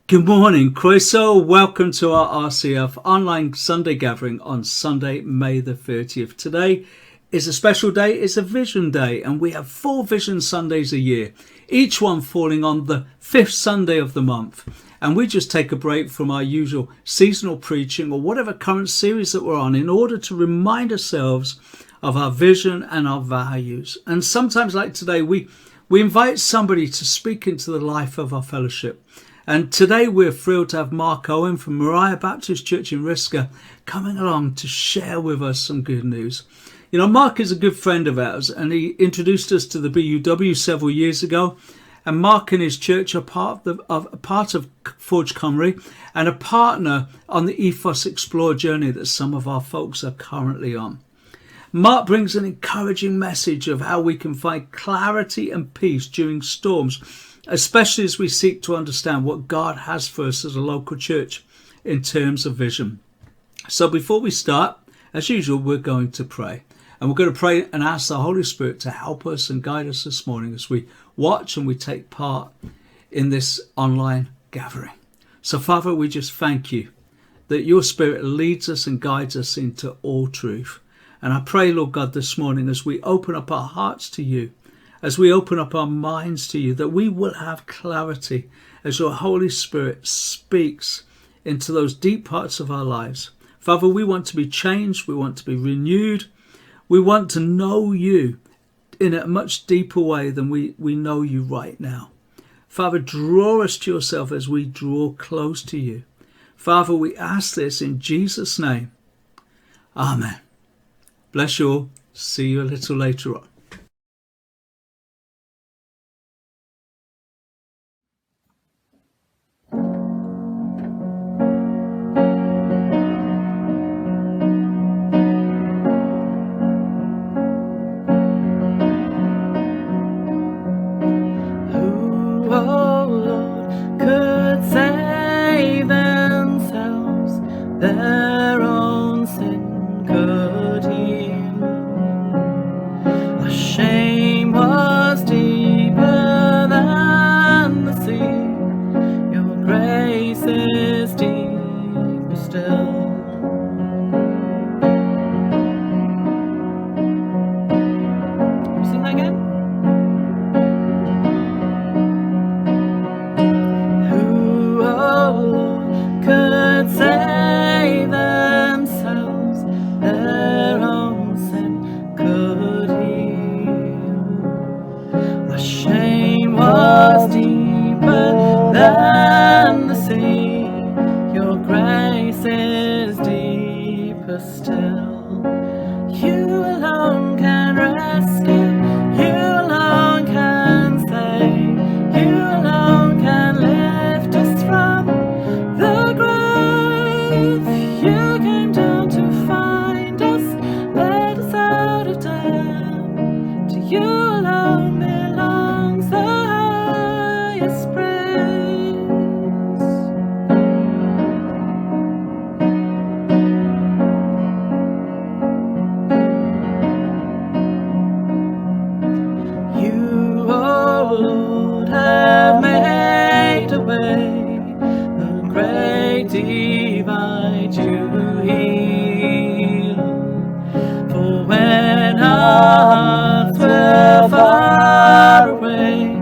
Good morning, Croeso. Welcome to our RCF online Sunday gathering on Sunday, May the 30th. Today is a special day. It's a Vision Day, and we have 4 Vision Sundays a year, each one falling on the 5th Sunday of the month. And we just take a break from our usual seasonal preaching or whatever current series that we're on in order to remind ourselves of our vision and our values. And sometimes, like today, we invite somebody to speak into the life of our fellowship. And today we're thrilled to have Marc Owen from Moriah Baptist Church in Risca coming along to share with us some good news. You know, Marc is a good friend of ours, and he introduced us to the BUW several years ago. And Marc and his church are part of Forge Cymru and a partner on the Ethos Explore journey that some of our folks are currently on. Marc brings an encouraging message of how we can find clarity and peace during storms, especially as we seek to understand what God has for us as a local church in terms of vision. So before we start, as usual, we're going to pray. And we're going to pray and ask the Holy Spirit to help us and guide us this morning as we watch and we take part in this online gathering. So Father, we just thank you that your Spirit leads us and guides us into all truth. And I pray, Lord God, this morning as we open up our hearts to you, as we open up our minds to you, that we will have clarity as your Holy Spirit speaks into those deep parts of our lives. Father, we want to be changed. We want to be renewed. We want to know you in a much deeper way than we know you right now. Father, draw us to yourself as we draw close to you. Father, we ask this in Jesus' name. Amen. Bless you all. See you a little later on. Their own sin could heal. divide you heal. For when our hearts were far away,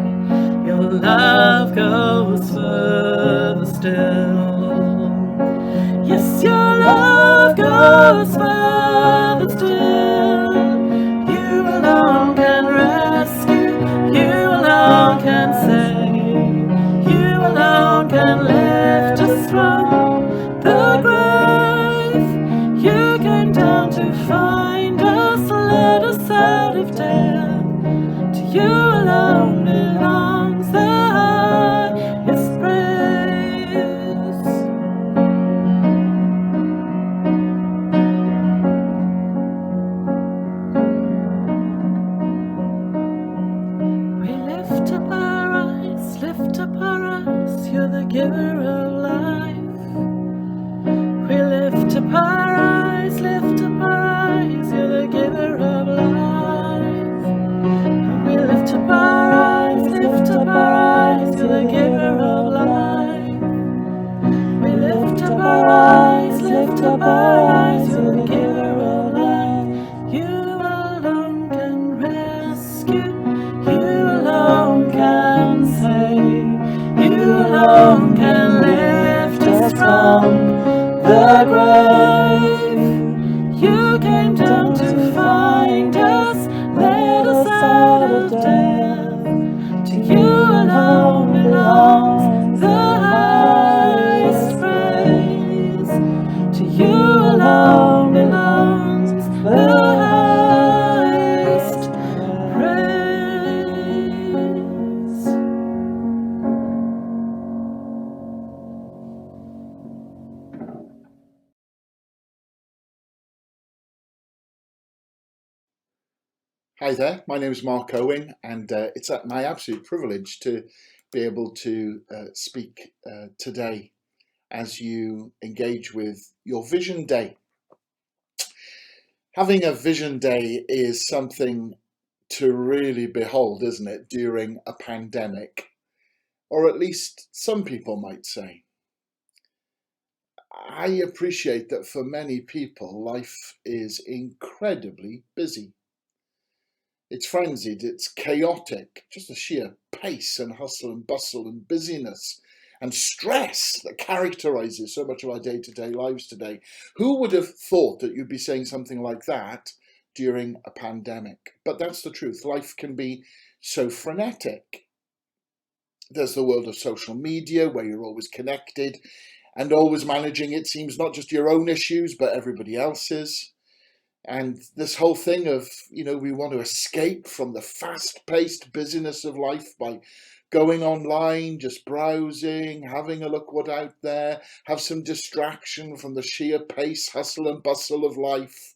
your love goes further still. Yes, your love goes further still. You alone can rescue, you alone can save, you alone can lift us from the grave. You came down to find us, let us out of death. To you alone belongs the highest praise. We lift up our eyes, you're the giver of life. We lift up our eyes, you're the giver of life. We lift up our eyes, you're the giver of life. We lift up our eyes, you're the giver of life. You alone can rescue, you alone can save, you alone can lift us from the grave. You came down to find us, let us out of death. To you alone belongs the highest praise. To you alone belongs the highest praise. Hi there, my name is Marc Owen, and it's my absolute privilege to be able to speak today as you engage with your Vision Day. Having a Vision Day is something to really behold, isn't it, during a pandemic, or at least some people might say. I appreciate that for many people, life is incredibly busy. It's frenzied, it's chaotic, just the sheer pace and hustle and bustle and busyness and stress that characterises so much of our day-to-day lives today. Who would have thought that you'd be saying something like that during a pandemic? But that's the truth. Life can be so frenetic. There's the world of social media where you're always connected and always managing, it seems, not just your own issues, but everybody else's. And this whole thing of, we want to escape from the fast-paced busyness of life by going online, just browsing, having a look what's out there, have some distraction from the sheer pace, hustle and bustle of life,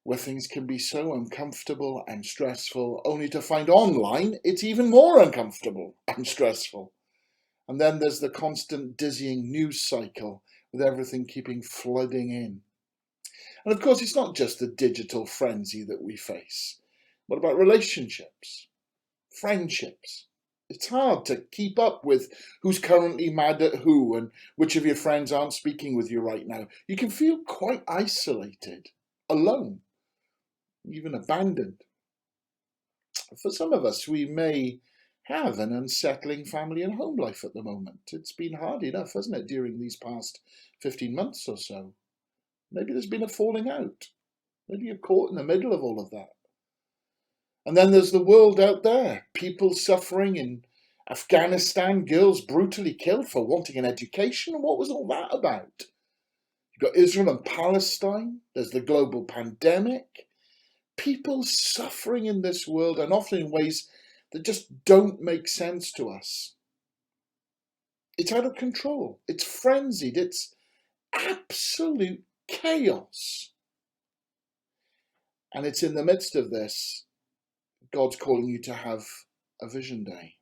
where things can be so uncomfortable and stressful, only to find online it's even more uncomfortable and stressful. And then there's the constant dizzying news cycle with everything keeping flooding in. And of course, it's not just the digital frenzy that we face. What about relationships, friendships? It's hard to keep up with who's currently mad at who and which of your friends aren't speaking with you right now. You can feel quite isolated, alone, even abandoned. For some of us, we may have an unsettling family and home life at the moment. It's been hard enough, hasn't it, during these past 15 months or so? Maybe there's been a falling out. Maybe you're caught in the middle of all of that. And then there's the world out there. People suffering in Afghanistan, girls brutally killed for wanting an education. What was all that about? You've got Israel and Palestine. There's the global pandemic. People suffering in this world, and often in ways that just don't make sense to us. It's out of control. It's frenzied. It's absolute chaos. And it's in the midst of this, God's calling you to have a Vision Day.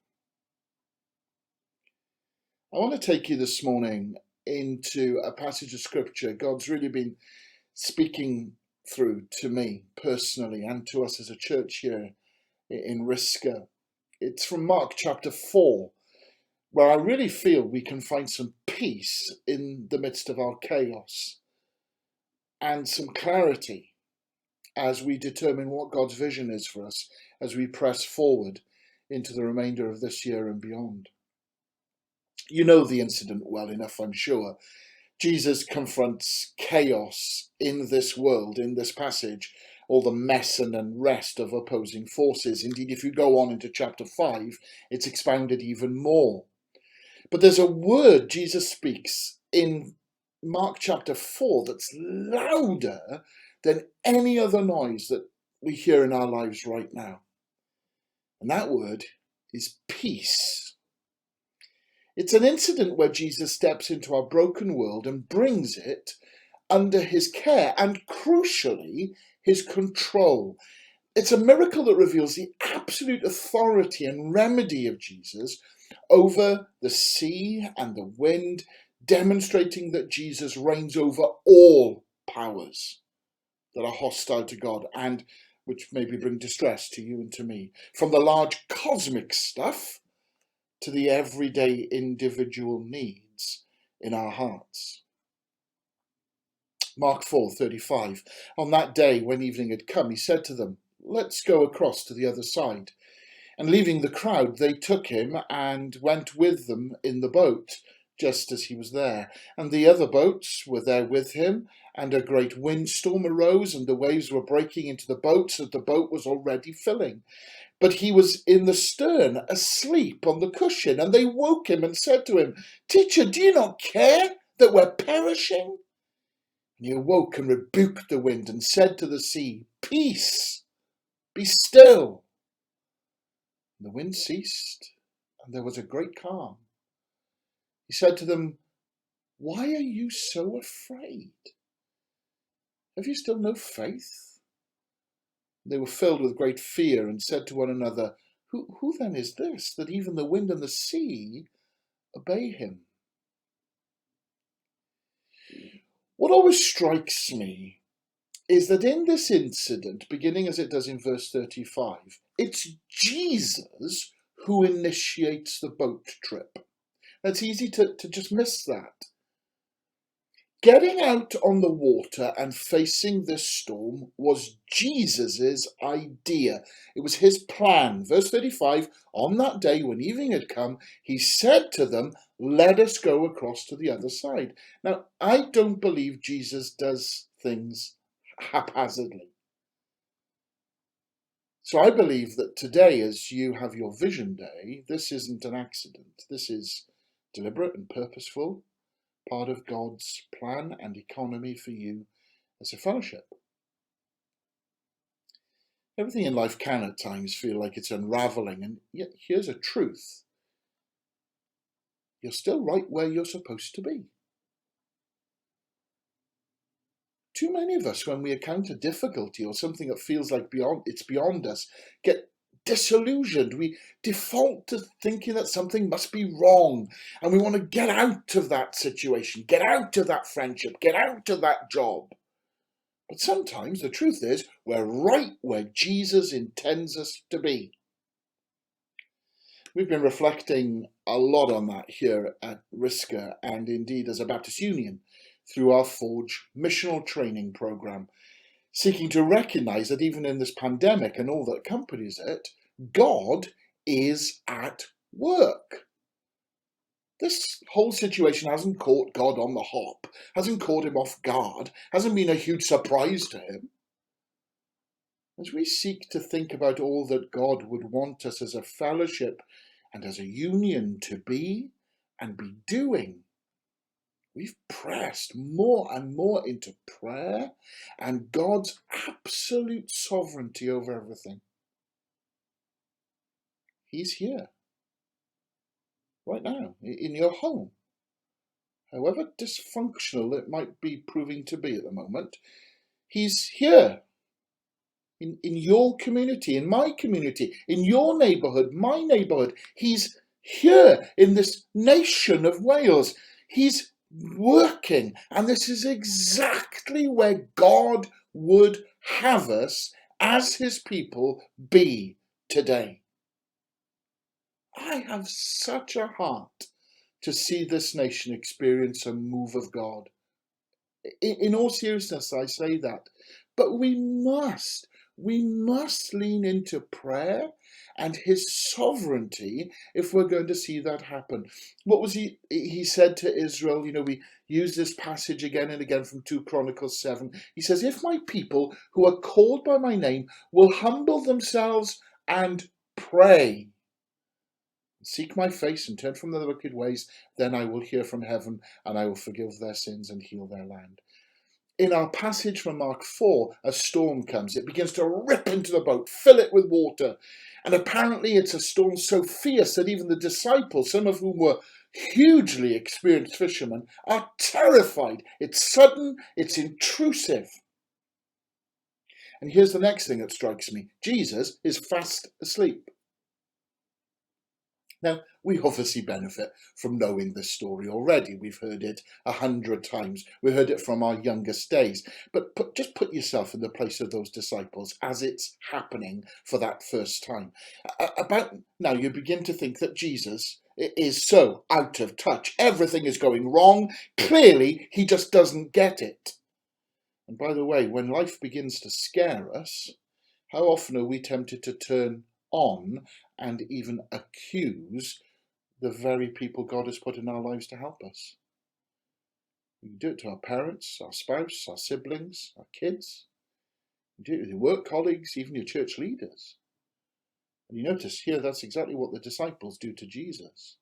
I want to take you this morning into a passage of scripture God's really been speaking through to me personally and to us as a church here in Risca. It's from Mark chapter 4, where I really feel we can find some peace in the midst of our chaos and some clarity as we determine what God's vision is for us as we press forward into the remainder of this year and beyond. You know the incident well enough, I'm sure. Jesus confronts chaos in this world, in this passage, all the mess and unrest of opposing forces. Indeed, if you go on into chapter 5, it's expounded even more. But there's a word Jesus speaks in Mark chapter 4 that's louder than any other noise that we hear in our lives right now. And that word is peace. It's an incident where Jesus steps into our broken world and brings it under his care and, crucially, his control. It's a miracle that reveals the absolute authority and remedy of Jesus over the sea and the wind, demonstrating that Jesus reigns over all powers that are hostile to God and which maybe bring distress to you and to me, from the large cosmic stuff to the everyday individual needs in our hearts. Mark 4:35. On that day, when evening had come, he said to them, "Let's go across to the other side." And leaving the crowd, they took him and went with them in the boat, just as he was there. And the other boats were there with him, and a great windstorm arose, and the waves were breaking into the boat, so that the boat was already filling. But he was in the stern, asleep on the cushion, and they woke him and said to him, "Teacher, do you not care that we're perishing?" And he awoke and rebuked the wind and said to the sea, "Peace, be still." And the wind ceased, and there was a great calm. He said to them, "Why are you so afraid? Have you still no faith?" They were filled with great fear and said to one another, Who then is this, that even the wind and the sea obey him?" What always strikes me is that in this incident, beginning as it does in verse 35, it's Jesus who initiates the boat trip. It's easy to just miss that. Getting out on the water and facing this storm was Jesus's idea. It was his plan. Verse 35, on that day when evening had come, he said to them, "Let us go across to the other side." Now, I don't believe Jesus does things haphazardly. So I believe that today, as you have your vision day, this isn't an accident. This is deliberate and purposeful, part of God's plan and economy for you as a fellowship. Everything in life can at times feel like it's unraveling, and yet here's a truth. You're still right where you're supposed to be. Too many of us, when we encounter difficulty or something that feels like it's beyond us, get disillusioned. We default to thinking that something must be wrong, and we want to get out of that situation, get out of that friendship, get out of that job. But sometimes the truth is we're right where Jesus intends us to be. We've been reflecting a lot on that here at RISCA and indeed as a Baptist Union through our Forge missional training program, seeking to recognize that even in this pandemic and all that accompanies it, God is at work. This whole situation hasn't caught God on the hop, hasn't caught him off guard, hasn't been a huge surprise to him. As we seek to think about all that God would want us as a fellowship and as a union to be and be doing, we've pressed more and more into prayer and God's absolute sovereignty over everything. He's here, right now, in your home. However dysfunctional it might be proving to be at the moment, he's here. In your community, in my community, in your neighbourhood, my neighbourhood. He's here in this nation of Wales. He's working, and this is exactly where God would have us as his people be today. I have such a heart to see this nation experience a move of God. In all seriousness, I say that. But we must lean into prayer and his sovereignty if we're going to see that happen. What was he said to Israel? We use this passage again and again from 2 Chronicles 7. He says, if my people who are called by my name will humble themselves and pray, seek my face and turn from their wicked ways, then I will hear from heaven and I will forgive their sins and heal their land. In our passage from Mark 4, a storm comes. It begins to rip into the boat, fill it with water. And apparently it's a storm so fierce that even the disciples, some of whom were hugely experienced fishermen, are terrified. It's sudden, it's intrusive. And here's the next thing that strikes me. Jesus is fast asleep. Now, we obviously benefit from knowing this story already. We've heard it 100 times. We heard it from our youngest days. But just put yourself in the place of those disciples as it's happening for that first time. About now, you begin to think that Jesus is so out of touch. Everything is going wrong. Clearly, he just doesn't get it. And by the way, when life begins to scare us, how often are we tempted to turn on and even accuse the very people God has put in our lives to help us? We can do it to our parents, our spouse, our siblings, our kids. You do it with your work colleagues, even your church leaders. And you notice here that's exactly what the disciples do to Jesus.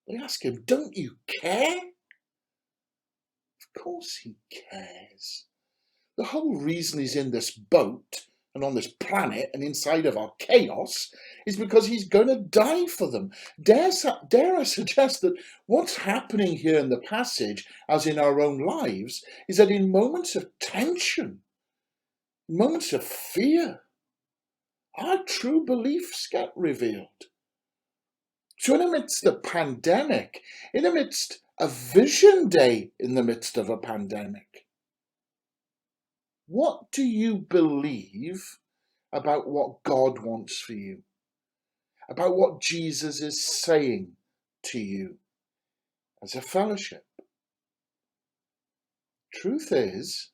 They ask him, don't you care? Of course he cares. The whole reason he's in this boat and on this planet and inside of our chaos is because he's going to die for them. Dare I suggest that what's happening here in the passage, as in our own lives, is that in moments of tension, moments of fear, our true beliefs get revealed. So in the midst of the pandemic, in the midst of Vision Day, in the midst of a pandemic, what do you believe about what God wants for you? About what Jesus is saying to you as a fellowship? Truth is,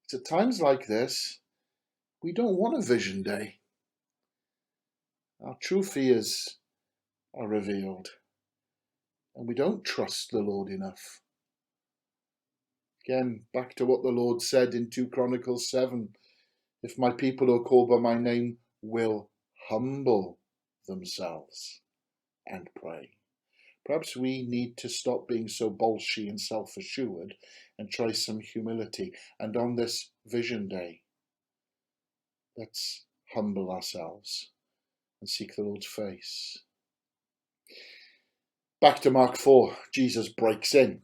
it's at times like this, we don't want a Vision Day. Our true fears are revealed, and we don't trust the Lord enough. Again, back to what the Lord said in 2 Chronicles 7, if my people who are called by my name will humble themselves and pray. Perhaps we need to stop being so bolshy and self-assured and try some humility. And on this Vision Day, let's humble ourselves and seek the Lord's face. Back to Mark 4, Jesus breaks in.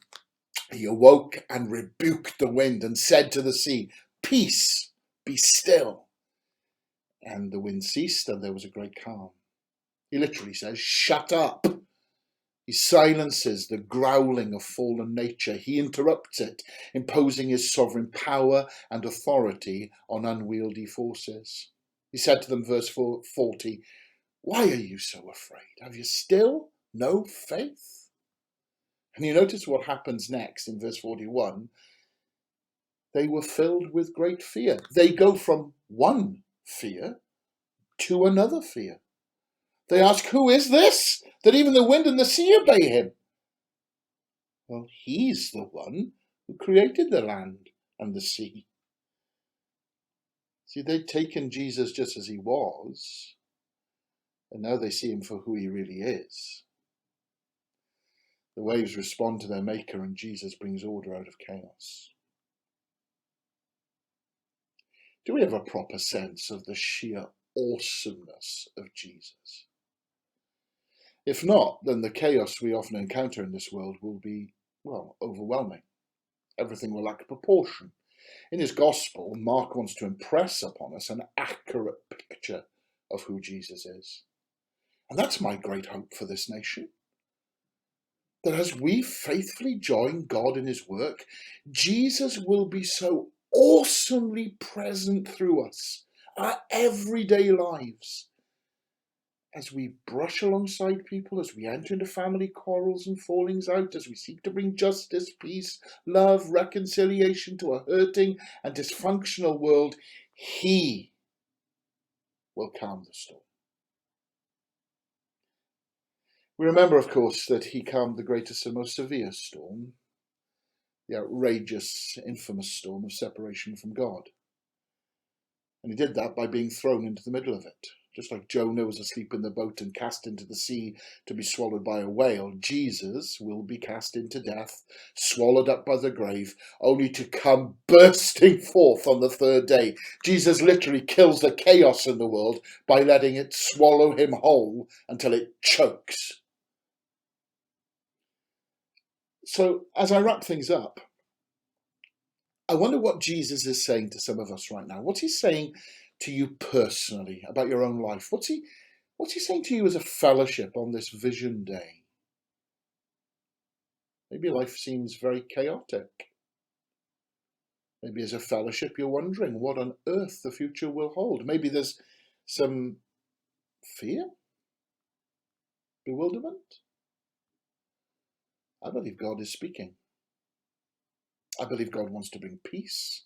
He awoke and rebuked the wind and said to the sea, peace, be still. And the wind ceased and there was a great calm. He literally says, shut up. He silences the growling of fallen nature. He interrupts it, imposing his sovereign power and authority on unwieldy forces. He said to them, verse 40, why are you so afraid? Have you still no faith? And you notice what happens next in verse 41. They were filled with great fear. They go from one fear to another fear. They ask, who is this, that even the wind and the sea obey him? Well, he's the one who created the land and the sea. See, they'd taken Jesus just as he was, and now they see him for who he really is. The waves respond to their maker, and Jesus brings order out of chaos. Do we have a proper sense of the sheer awesomeness of Jesus? If not, then the chaos we often encounter in this world will be, overwhelming. Everything will lack proportion. In his gospel, Mark wants to impress upon us an accurate picture of who Jesus is. And that's my great hope for this nation. That as we faithfully join God in his work, Jesus will be so awesomely present through us, our everyday lives. as we brush alongside people, as we enter into family quarrels and fallings out, as we seek to bring justice, peace, love, reconciliation to a hurting and dysfunctional world, he will calm the storm. We remember, of course, that he calmed the greatest and most severe storm, the outrageous, infamous storm of separation from God. And he did that by being thrown into the middle of it. Just like Jonah was asleep in the boat and cast into the sea to be swallowed by a whale, Jesus will be cast into death, swallowed up by the grave, only to come bursting forth on the third day. Jesus literally kills the chaos in the world by letting it swallow him whole until it chokes. So as I wrap things up, I wonder what Jesus is saying to some of us right now. What's he saying to you personally about your own life? What's he saying to you as a fellowship on this Vision Day? Maybe life seems very chaotic. Maybe as a fellowship you're wondering what on earth the future will hold. Maybe there's some fear, bewilderment. I believe God is speaking. I believe God wants to bring peace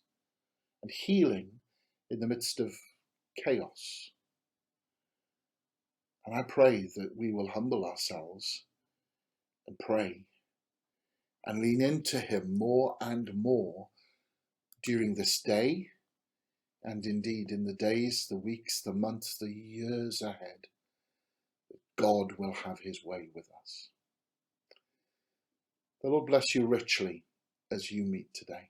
and healing in the midst of chaos. And I pray that we will humble ourselves and pray and lean into him more and more during this day, and indeed in the days, the weeks, the months, the years ahead. God will have his way with us. The Lord bless you richly as you meet today.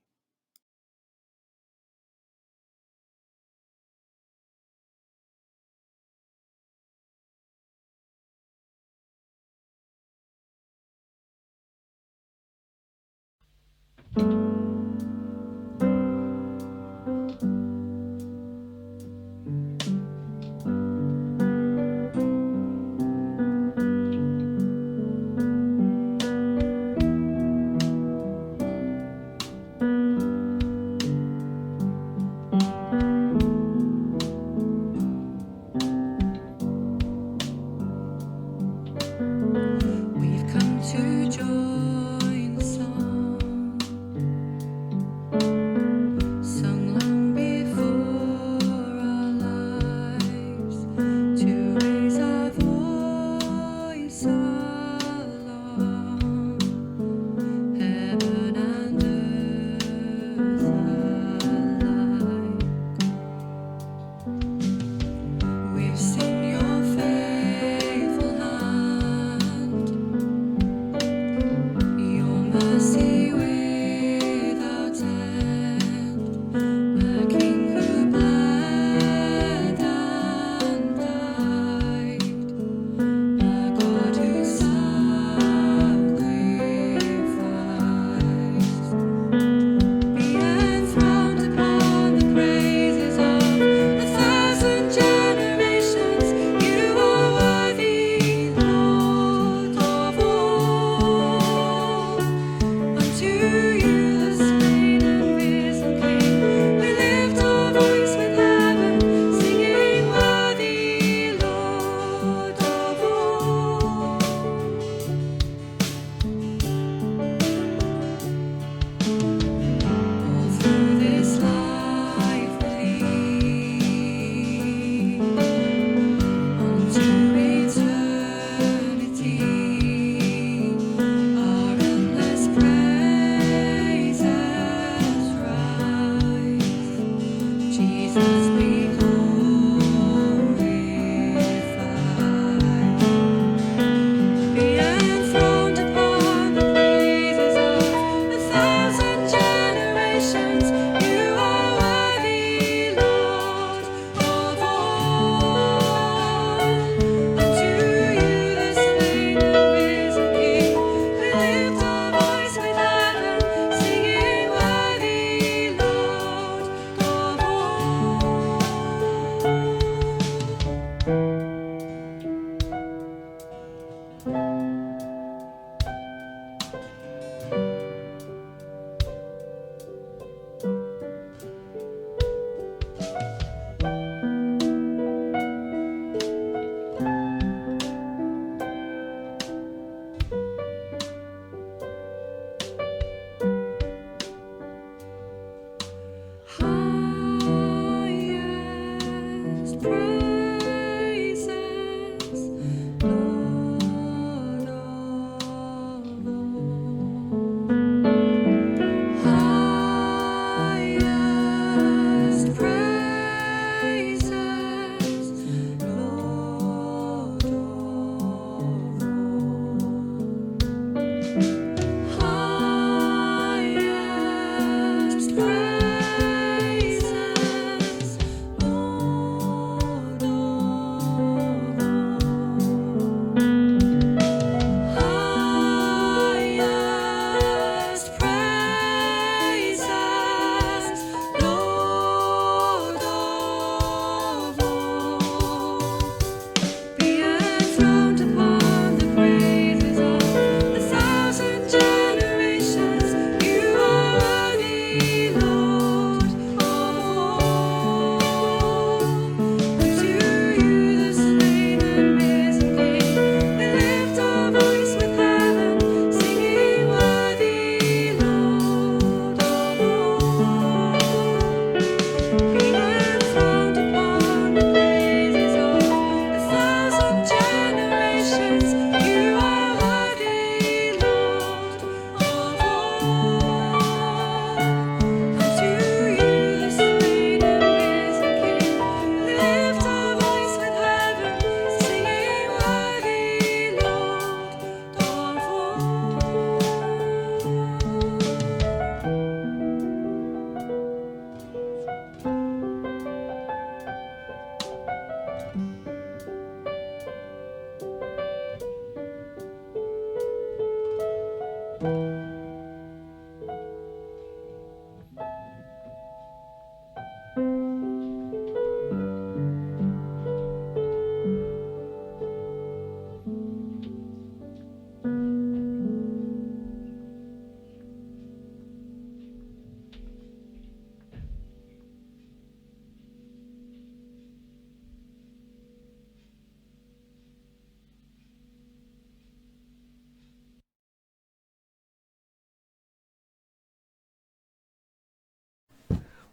We've come to join the song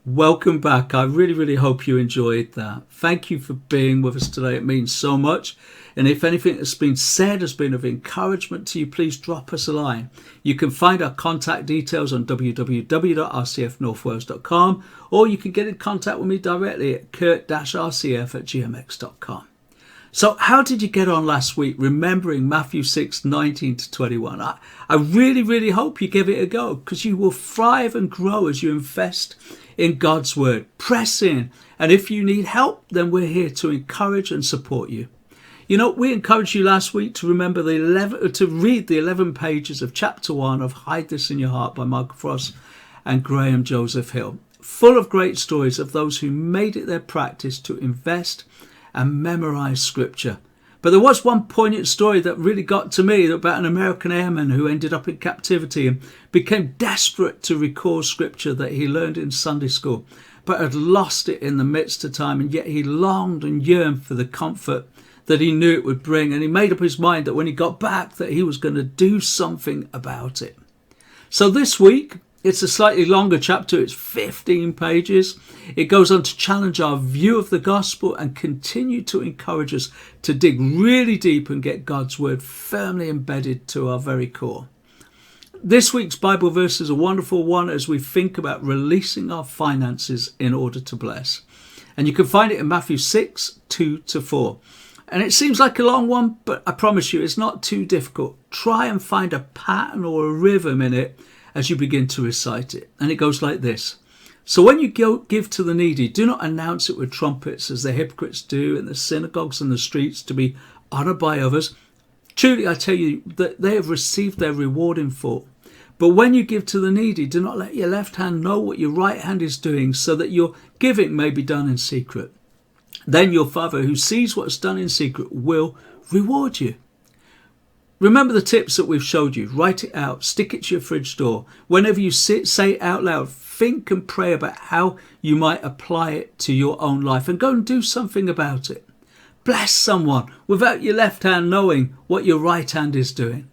Welcome back. I really hope you enjoyed that. Thank you for being with us today. It means so much. And if anything that's been said has been of encouragement to you, please drop us a line. You can find our contact details on www.rcfnorthwales.com, or you can get in contact with me directly at kurt-rcf@gmx.com. So how did you get on last week remembering Matthew 6:19-21? I really hope you give it a go, because you will thrive and grow as you invest in God's word. Press in, and if you need help, then we're here to encourage and support you. You know, we encouraged you last week to remember to read the 11 pages of chapter 1 of Hide This in Your Heart by Mark Frost and Graham Joseph Hill, full of great stories of those who made it their practice to invest and memorize scripture. But there was one poignant story that really got to me about an American airman who ended up in captivity and became desperate to recall scripture that he learned in Sunday school, but had lost it in the midst of time, and yet he longed and yearned for the comfort that he knew it would bring, and he made up his mind that when he got back that he was going to do something about it. So this week, it's a slightly longer chapter. It's 15 pages. It goes on to challenge our view of the gospel and continue to encourage us to dig really deep and get God's word firmly embedded to our very core. This week's Bible verse is a wonderful one as we think about releasing our finances in order to bless. And you can find it in Matthew 6:2-4. And it seems like a long one, but I promise you it's not too difficult. Try and find a pattern or a rhythm in it as you begin to recite it. And it goes like this. So when you give to the needy, do not announce it with trumpets as the hypocrites do in the synagogues and the streets to be honoured by others. Truly I tell you that they have received their reward in full. But when you give to the needy, do not let your left hand know what your right hand is doing, so that your giving may be done in secret. Then your Father who sees what's done in secret will reward you. Remember the tips that we've showed you. Write it out. Stick it to your fridge door. Whenever you say it out loud, think and pray about how you might apply it to your own life, and go and do something about it. Bless someone without your left hand knowing what your right hand is doing.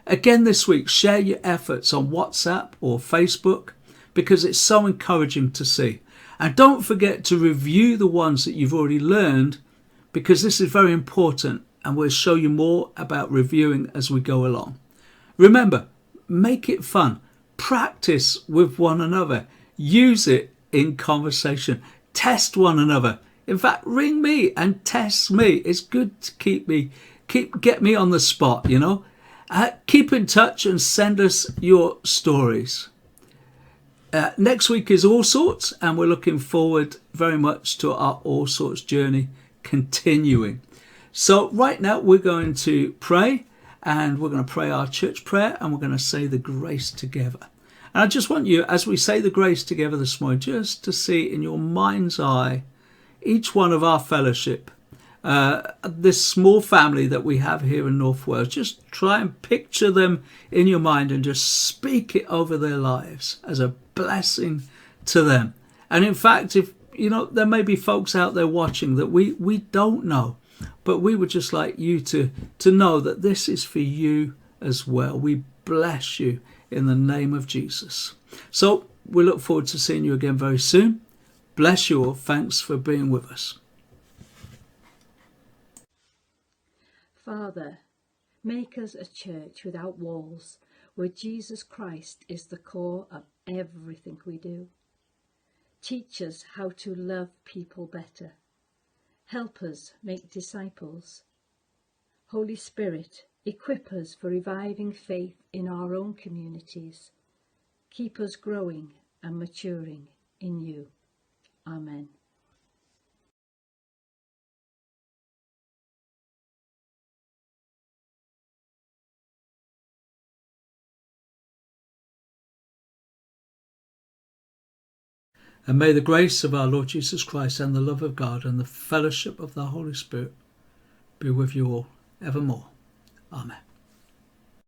Again this week, share your efforts on WhatsApp or Facebook, because it's so encouraging to see. And don't forget to review the ones that you've already learned, because this is very important, and we'll show you more about reviewing as we go along. Remember, make it fun. Practice with one another. Use it in conversation. Test one another. In fact, ring me and test me. It's good to get me on the spot, you know. Keep in touch and send us your stories. Next week is All Sorts, and we're looking forward very much to our All Sorts journey continuing. So right now we're going to pray, and we're going to pray our church prayer, and we're going to say the grace together. And I just want you, as we say the grace together this morning, just to see in your mind's eye each one of our fellowship, this small family that we have here in North Wales. Just try and picture them in your mind and just speak it over their lives as a blessing to them. And in fact, if you know, there may be folks out there watching that we don't know, but we would just like you to know that this is for you as well. We bless you in the name of Jesus. So we look forward to seeing you again very soon. Bless you all. Thanks for being with us. Father, make us a church without walls, where Jesus Christ is the core of everything we do. Teach us how to love people better. Help us make disciples. Holy Spirit, equip us for reviving faith in our own communities. Keep us growing and maturing in you. Amen. And may the grace of our Lord Jesus Christ and the love of God and the fellowship of the Holy Spirit be with you all evermore. Amen.